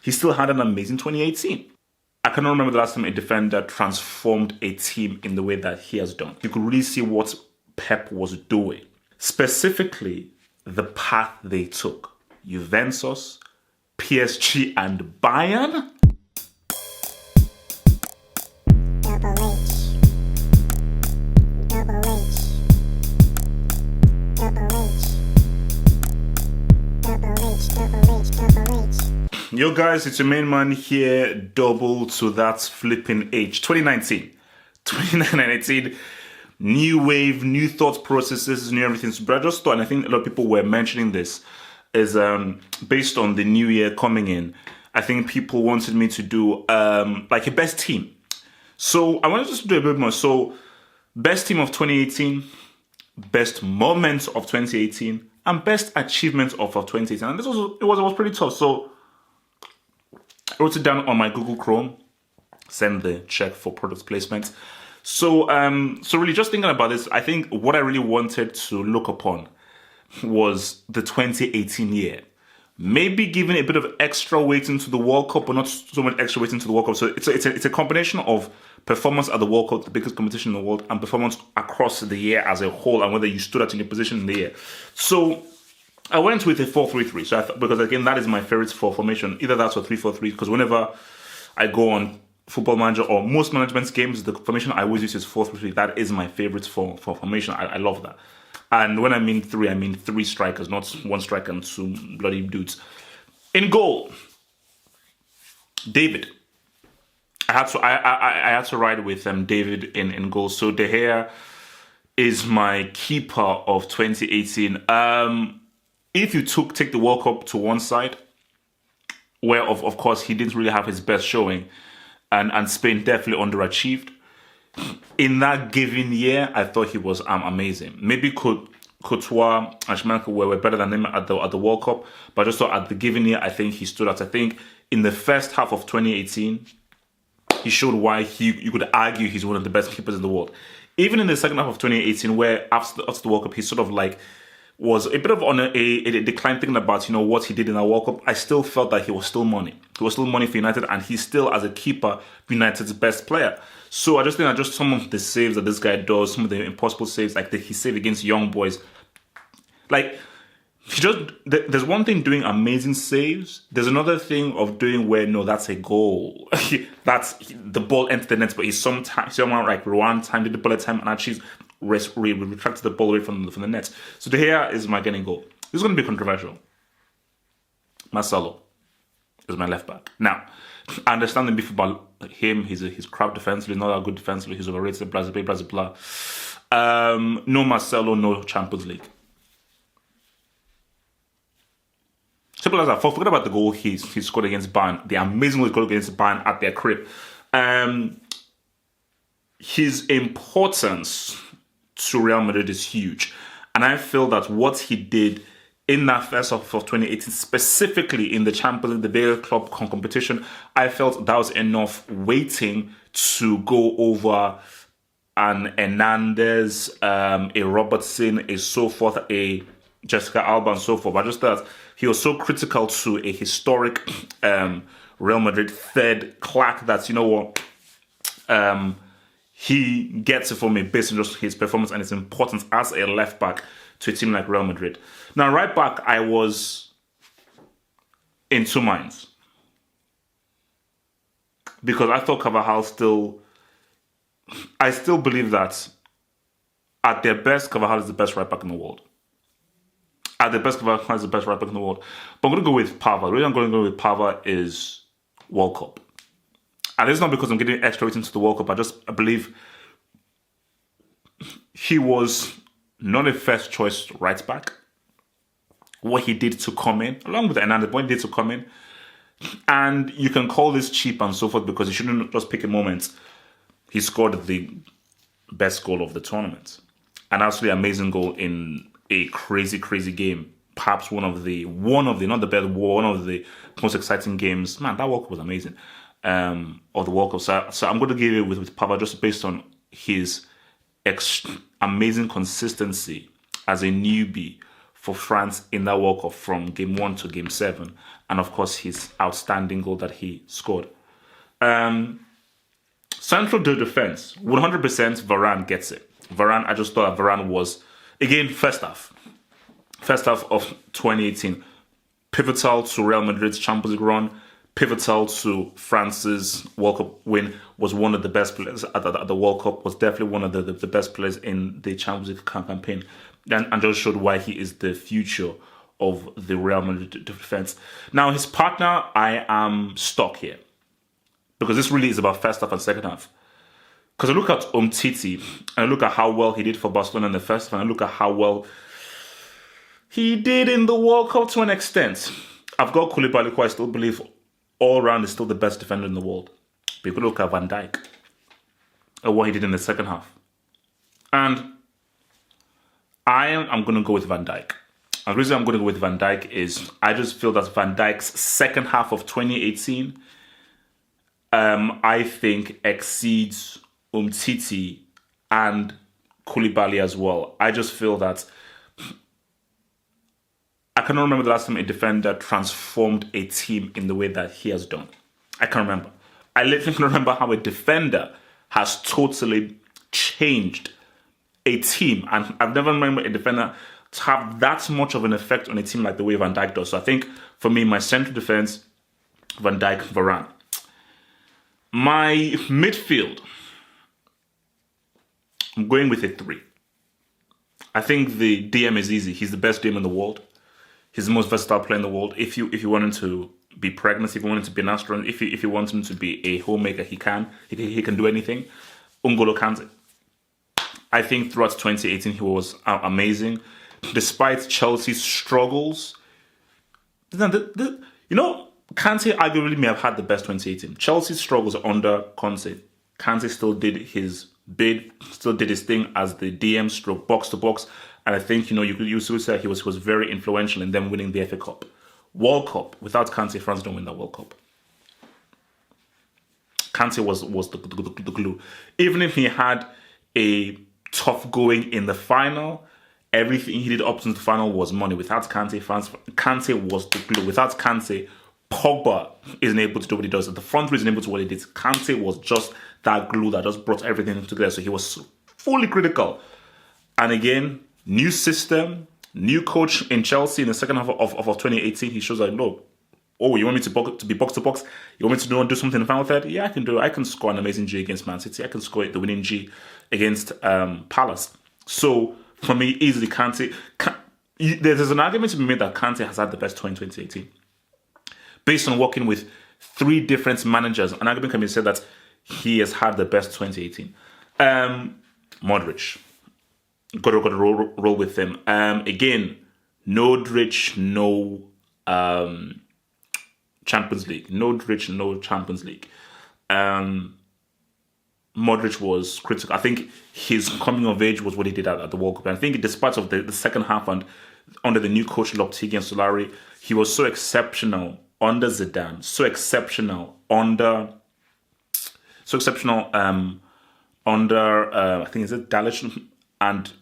he still had an amazing 2018. I cannot remember the last time a defender transformed a team in the way that he has done. You could really see what Pep was doing. Specifically, the path they took. Juventus, PSG, and Bayern. Double H. Double H. Double H. Double H. Double H. Double H. Yo guys, it's your main man here, double to that flipping H. 2019, new wave, new thought processes, new everything. But I just thought, and I think a lot of people were mentioning this, is based on the new year coming in. I think people wanted me to do like a best team. So I wanted to just do a bit more. So best team of 2018, best moments of 2018, and best achievements of 2018. And this was pretty tough. So I wrote it down on my Google Chrome, send the check for product placement. So really just thinking about this, I think what I really wanted to look upon was the 2018 year. Maybe giving a bit of extra weight into the World Cup, but not so much extra weight into the World Cup. So it's a combination of performance at the World Cup, the biggest competition in the world, and performance across the year as a whole, and whether you stood out in your position in the year. So I went with a 4-3-3. So because again, that is my favorite formation. Either that's or 3-4-3. Because whenever I go on Football Manager or most management games, the formation I always use is 4-3-3. That is my favorite for formation. I love that. And when I mean three, I mean three strikers, not one striker and two bloody dudes. In goal, David. I had to ride with David in goal. So De Gea is my keeper of 2018. If you take the World Cup to one side, where of course he didn't really have his best showing, and Spain definitely underachieved. In that given year, I thought he was amazing. Maybe Courtois and Schmeichel were better than him at the World Cup, but I just thought at the given year, I think he stood out. I think in the first half of 2018, he showed why you could argue he's one of the best keepers in the world. Even in the second half of 2018, where after the World Cup, he sort of like was a bit of on a decline, thinking about what he did in the World Cup. I still felt that he was still money. He was still money for United, and he's still, as a keeper, United's best player. So I just think that just some of the saves that this guy does, some of the impossible saves, like he saved against young boys, like there's one thing doing amazing saves. There's another thing of doing where no, that's a goal. That's the ball entered the net, but he's somehow like rewind time, did the bullet time, and actually retracted the ball away from the net. So De Gea is my getting goal. This is going to be controversial. Marcelo is my left back. Now, I understand the beef about him. He's crap defensively, not that good defensively. He's overrated, blah, blah, blah, blah. No Marcelo, no Champions League. Simple as that. Forget about the goal he scored against Bayern, the amazing goal he scored against Bayern at their crib. His importance to Real Madrid is huge. And I feel that what he did in that first half of 2018, specifically in the Champions League, the bigger club competition, I felt that was enough waiting to go over an Hernandez, a Robertson, a so forth, a Jessica Alba, and so forth. I just thought he was so critical to a historic Real Madrid third clack that, he gets it for me based on just his performance and his importance as a left back to a team like Real Madrid. Now, right back, I was in two minds. Because I thought Carvajal I still believe that at their best, Carvajal is the best right back in the world. At their best, Carvajal is the best right back in the world. But I'm going to go with Pava. The reason I'm going to go with Pava is World Cup. And it's not because I'm getting extra weight into the World Cup. I believe he was not a first choice right back. What he did to come in, along with Hernandez, what he did to come in. And you can call this cheap and so forth because you shouldn't just pick a moment. He scored the best goal of the tournament. An absolutely amazing goal in a crazy, crazy game. Perhaps one of the most exciting games. Man, that World Cup was amazing. Of the World Cup. So I'm going to give it with Pava just based on his amazing consistency as a newbie for France in that World Cup from game 1 to game 7. And of course, his outstanding goal that he scored. Central to defense, 100% Varane gets it. Varane, I just thought Varane was, again, first half of 2018, pivotal to Real Madrid's Champions League run, pivotal to France's World Cup win, was one of the best players at the World Cup, was definitely one of the best players in the Champions League campaign, and just showed why he is the future of the Real Madrid defense. Now, his partner, I am stuck here, because this really is about first half and second half. Because I look at Umtiti, and I look at how well he did for Barcelona in the first half, and I look at how well he did in the World Cup to an extent. I've got Koulibaly, who I still believe all around is still the best defender in the world. But you could look at Van Dijk and what he did in the second half. And I'm going to go with Van Dijk. And the reason I'm going to go with Van Dijk is I just feel that Van Dijk's second half of 2018, I think, exceeds Umtiti and Koulibaly as well. I just feel that I cannot remember the last time a defender transformed a team in the way that he has done. I can't remember. I literally can remember how a defender has totally changed a team. And I've never remembered a defender to have that much of an effect on a team like the way Van Dijk does. So I think, for me, my central defense, Van Dijk, Varane. My midfield, I'm going with a 3. I think the DM is easy. He's the best DM in the world. He's the most versatile player in the world. If you want him to be pregnant, if you want him to be an astronaut, if you want him to be a homemaker, he can. He can do anything. N'Golo Kante. I think throughout 2018 he was amazing. Despite Chelsea's struggles, Kante arguably may have had the best 2018. Chelsea's struggles under Conte. Kante still did his bid, still did his thing as the DM stroke box to box. And I think, you still say he was very influential in them winning the FA Cup. World Cup, without Kante, France don't win the World Cup. Kante was the glue. Even if he had a tough going in the final, everything he did up to the final was money. Without Kante, Kante was the glue. Without Kante, Pogba isn't able to do what he does. The front isn't able to do what he did. Kante was just that glue that just brought everything together. So he was fully critical. And again, new system, new coach in Chelsea in the second half of 2018. He shows like, look, you want me to be box to box? You want me to do something in the final third? Yeah, I can do it. I can score an amazing G against Man City. I can score the winning G against Palace. So for me, easily Kante. There's an argument to be made that Kante has had the best 2018. Based on working with 3 different managers, an argument can be said that he has had the best 2018. Modric. Got to roll with him. Again, no Modric, no Champions League. No Modric, no Champions League. Modric was critical. I think his coming of age was what he did at the World Cup. And I think despite of the second half and under the new coach Lopetegui and Solari, he was so exceptional under Zidane, so exceptional under I think is it Dalic and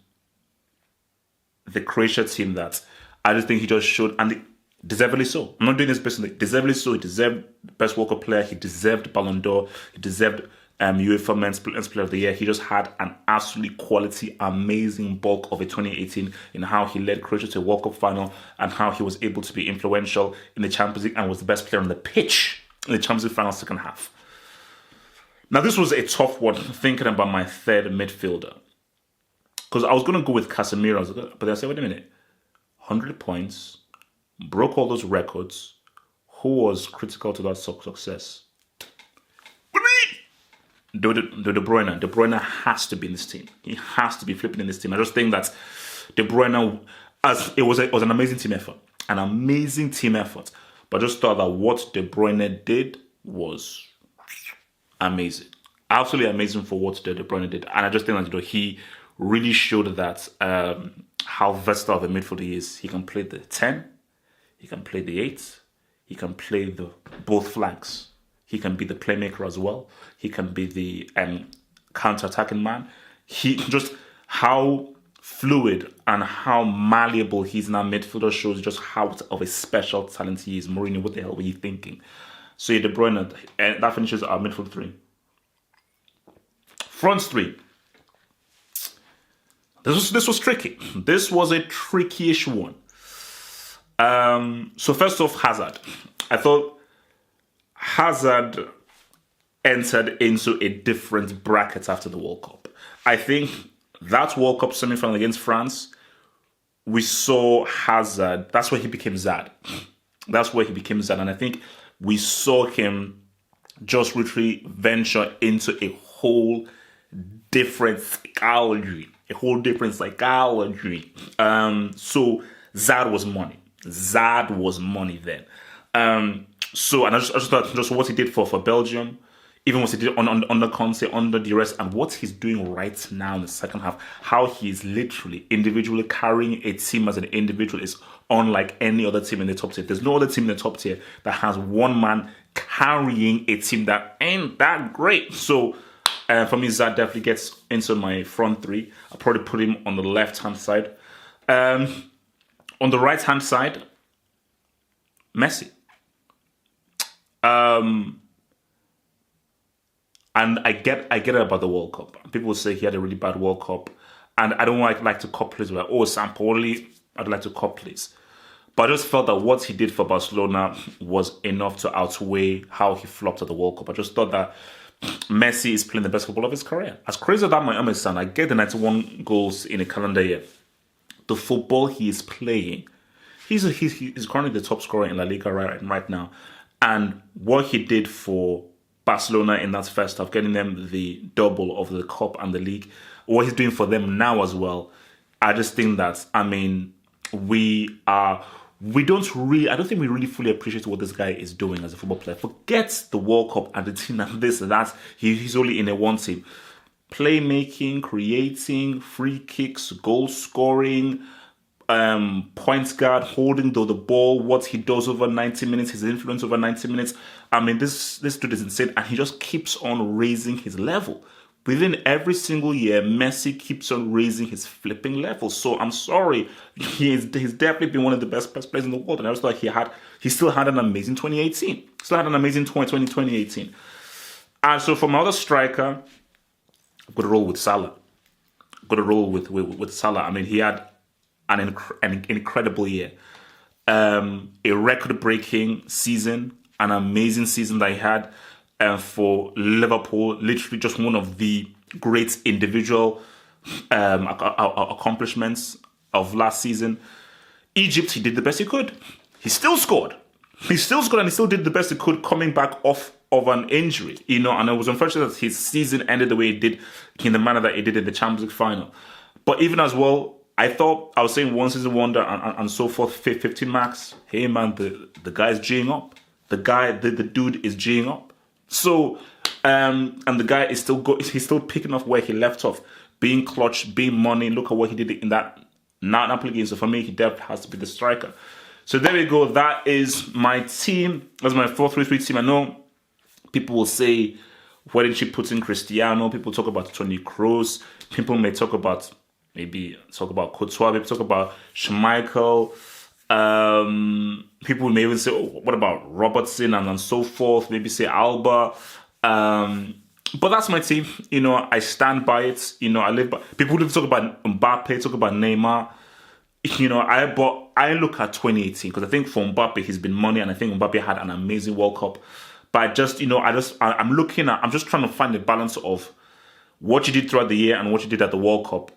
the Croatia team that I just think he just showed, and deservedly so. I'm not doing this personally. Deservedly so. He deserved best World Cup player. He deserved Ballon d'Or. He deserved UEFA Men's Player of the Year. He just had an absolutely quality, amazing bulk of a 2018 in how he led Croatia to a World Cup final and how he was able to be influential in the Champions League and was the best player on the pitch in the Champions League final second half. Now, this was a tough one, thinking about my third midfielder. Because I was going to go with Casemiro, but I said, wait a minute. 100 points, broke all those records. Who was critical to that success? De Bruyne. De Bruyne has to be in this team. He has to be flipping in this team. I just think that De Bruyne, it was an amazing team effort. An amazing team effort. But I just thought that what De Bruyne did was amazing. Absolutely amazing for what De Bruyne did. And I just think that he really showed that how versatile the midfielder he is. He can play the 10, he can play the 8, he can play both flanks. He can be the playmaker as well. He can be the counter-attacking man. He just how fluid and how malleable he's in our midfielder shows just how of a special talent he is. Mourinho, what the hell were you thinking? So yeah, De Bruyne, and that finishes our midfield three. Front three. This was tricky. This was a tricky-ish one. So first off, Hazard. I thought Hazard entered into a different bracket after the World Cup. I think that World Cup semi-final against France, we saw Hazard. That's where he became Zad. That's where he became Zad. And I think we saw him just literally venture into a whole different psychology. So Zad was money. Zad was money then. So, and I just thought just what he did for Belgium, even what he did under Conte, under duress, and what he's doing right now in the second half, how he's literally individually carrying a team as an individual is unlike any other team in the top tier. There's no other team in the top tier that has one man carrying a team that ain't that great. So, for me, Zad definitely gets into my front three. I'll probably put him on the left-hand side. On the right-hand side, Messi. And I get it about the World Cup. People will say he had a really bad World Cup. And I don't like to cop plays like, Sampaoli, I'd like to cop plays. But I just felt that what he did for Barcelona was enough to outweigh how he flopped at the World Cup. I just thought that Messi is playing the best football of his career. As crazy as that might sound, I get the 91 goals in a calendar year. The football he is playing, he's currently the top scorer in La Liga right now. And what he did for Barcelona in that first half, getting them the double of the Cup and the league, what he's doing for them now as well, I just think that, I don't think we really fully appreciate what this guy is doing as a football player. Forget the World Cup and the team and this and that. He's only in a one team. Playmaking, creating, free kicks, goal scoring, points guard, holding the ball, what he does over 90 minutes, his influence over 90 minutes. This dude is insane, and he just keeps on raising his level. Within every single year, Messi keeps on raising his flipping level. So I'm sorry, he's definitely been one of the best players in the world. And I just thought he still had an amazing 2018. Still had an amazing 2018. And so for my other striker, I've got to roll with Salah. I've got to roll with Salah. He had an incredible year. A record-breaking season, an amazing season that he had. For Liverpool, literally just one of the great individual accomplishments of last season. Egypt, he did the best he could. He still scored. And he still did the best he could coming back off of an injury. And it was unfortunate that his season ended the way it did, in the manner that it did in the Champions League final. But even as well, I thought, I was saying one season wonder and so forth, 15 max. Hey man, the guy's G'ing up. The dude is G'ing up. So, and the guy is he's still picking up where he left off, being clutch, being money. Look at what he did in that Napoli game. So for me, he definitely has to be the striker. So there we go. That is my team. That's my 4-3-3 team. I know people will say, why didn't you put in Cristiano? People talk about Toni Kroos. People may talk about Courtois. People talk about Schmeichel. People may even say, what about Robertson and so forth? Maybe say Alba. But that's my team. I stand by it. I live by. People talk about Mbappe, talk about Neymar. I look at 2018 because I think for Mbappe he's been money, and I think Mbappe had an amazing World Cup. But I'm just trying to find the balance of what you did throughout the year and what you did at the World Cup.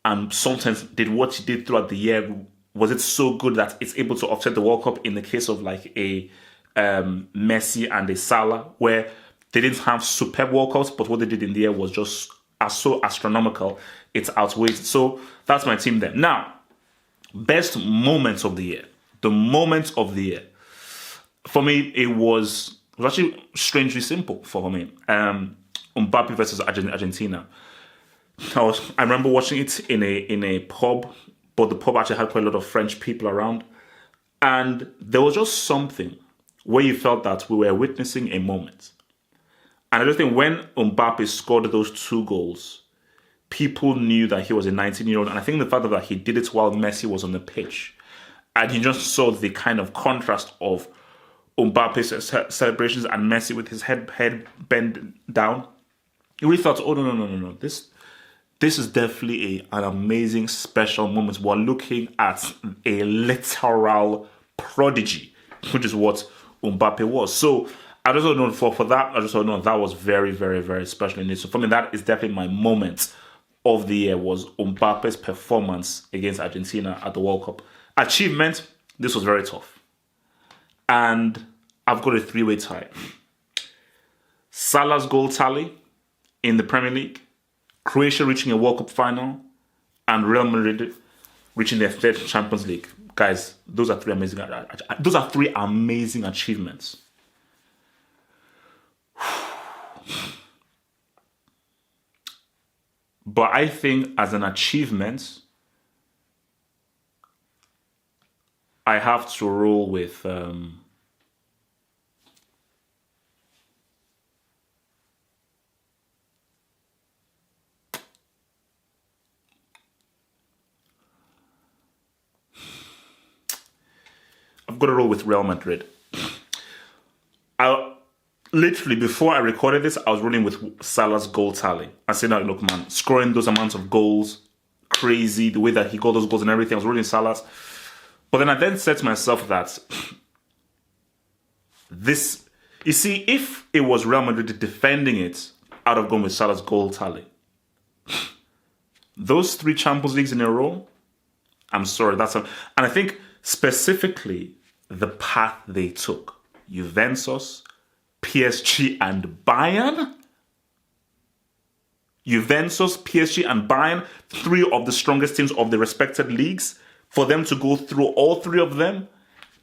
And sometimes did what you did throughout the year, was it so good that it's able to offset the World Cup in the case of like a Messi and a Salah, where they didn't have superb World Cups, but what they did in the year was just so astronomical, it's outweighed. So that's my team there. Now, best moments of the year. The moments of the year. For me, it was actually strangely simple for me. Mbappe versus Argentina. I remember watching it in a pub, but the pub actually had quite a lot of French people around. And there was just something where you felt that we were witnessing a moment. And I just think when Mbappe scored those 2 goals, people knew that he was a 19-year-old. And I think the fact that he did it while Messi was on the pitch, and he just saw the kind of contrast of Mbappe's celebrations and Messi with his head bent down. You really thought, oh, no. This is definitely an amazing, special moment. We're looking at a literal prodigy, which is what Mbappe was. So I just don't know for that. I just don't know that was very, very, very special indeed. So for me, that is definitely my moment of the year, was Mbappe's performance against Argentina at the World Cup. Achievement, this was very tough. And I've got a 3-way tie. Salah's goal tally in the Premier League, Croatia reaching a World Cup final, and Real Madrid reaching their 3rd Champions League. Guys, those are three amazing achievements. But I think as an achievement, I have to roll with I've got to roll with Real Madrid. Literally, before I recorded this, I was rolling with Salah's goal tally. I said, no, look, man, scoring those amounts of goals, crazy, the way that he got those goals and everything, I was rolling Salah's. But then I said to myself that this, you see, if it was Real Madrid defending it, I'd have gone with Salah's goal tally. Those 3 Champions Leagues in a row, I'm sorry, and I think specifically the path they took. Juventus, PSG and Bayern. Juventus, PSG and Bayern, 3 of the strongest teams of the respected leagues, for them to go through all 3 of them.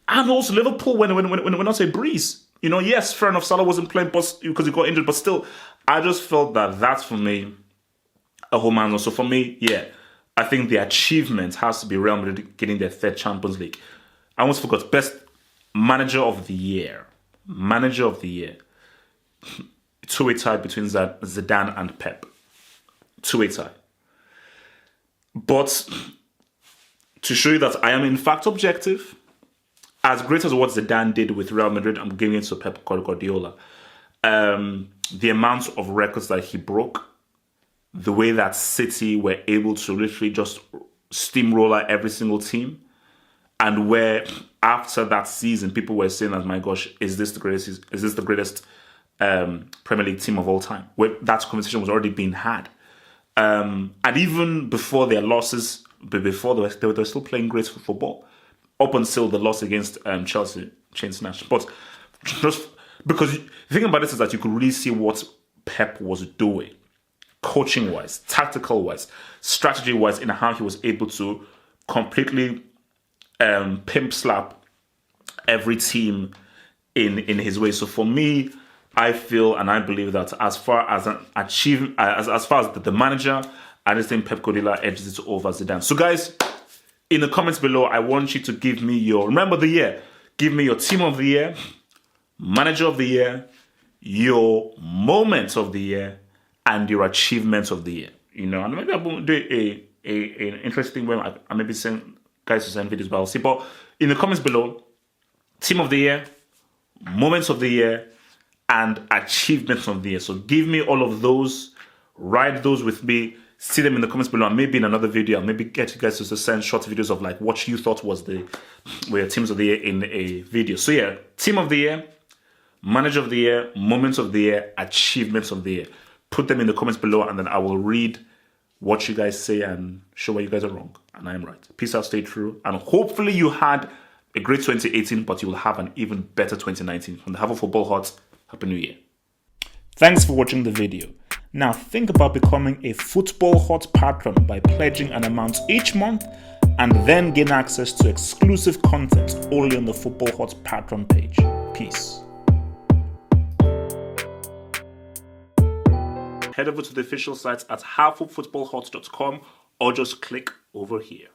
And also Liverpool, when not a breeze. You know, yes, fair enough, Salah wasn't playing because he got injured, but still, I just felt that that's, for me, a home run. So for me, yeah, I think the achievement has to be Real Madrid getting their 3rd Champions League. I almost forgot, best manager of the year. Manager of the year. 2-way tie between Zidane and Pep. 2-way tie. But to show you that I am in fact objective, as great as what Zidane did with Real Madrid, I'm giving it to Pep Guardiola. The amount of records that he broke, the way that City were able to literally just steamroller every single team, and where after that season people were saying, "Oh my gosh, is this the greatest Premier League team of all time?" Where that conversation was already being had, and even before their losses, but before they were still playing great football, up until the loss against Chelsea, chain snatch. But just because the thing about this is that you could really see what Pep was doing, coaching-wise, tactical-wise, strategy-wise, in how he was able to completely pimp slap every team in his way. So for me, I feel and I believe that as far as an achievement, as far as the manager, I just think Pep Guardiola edges it over Zidane. So guys, in the comments below, I want you to give me remember the year. Give me your team of the year, manager of the year, your moments of the year, and your achievements of the year. You know, and maybe I will do an interesting way. I maybe send guys to send videos, but I'll see. But in the comments below, team of the year, moments of the year, and achievements of the year. So give me all of those, write those with me, see them in the comments below, and maybe in another video, I'll maybe get you guys to send short videos of like what you thought were teams of the year in a video. So yeah, team of the year, manager of the year, moments of the year, achievements of the year. Put them in the comments below, and then I will read what you guys say and show where you guys are wrong and I am right. Peace out, stay true, and hopefully you had a great 2018, but you will have an even better 2019. From the Have a Football Hot, Happy New Year. Thanks for watching the video. Now think about becoming a Football Hot patron by pledging an amount each month and then gain access to exclusive content only on the Football Hot patron page. Peace. Head over to the official site at halffootballhot.com or just click over here.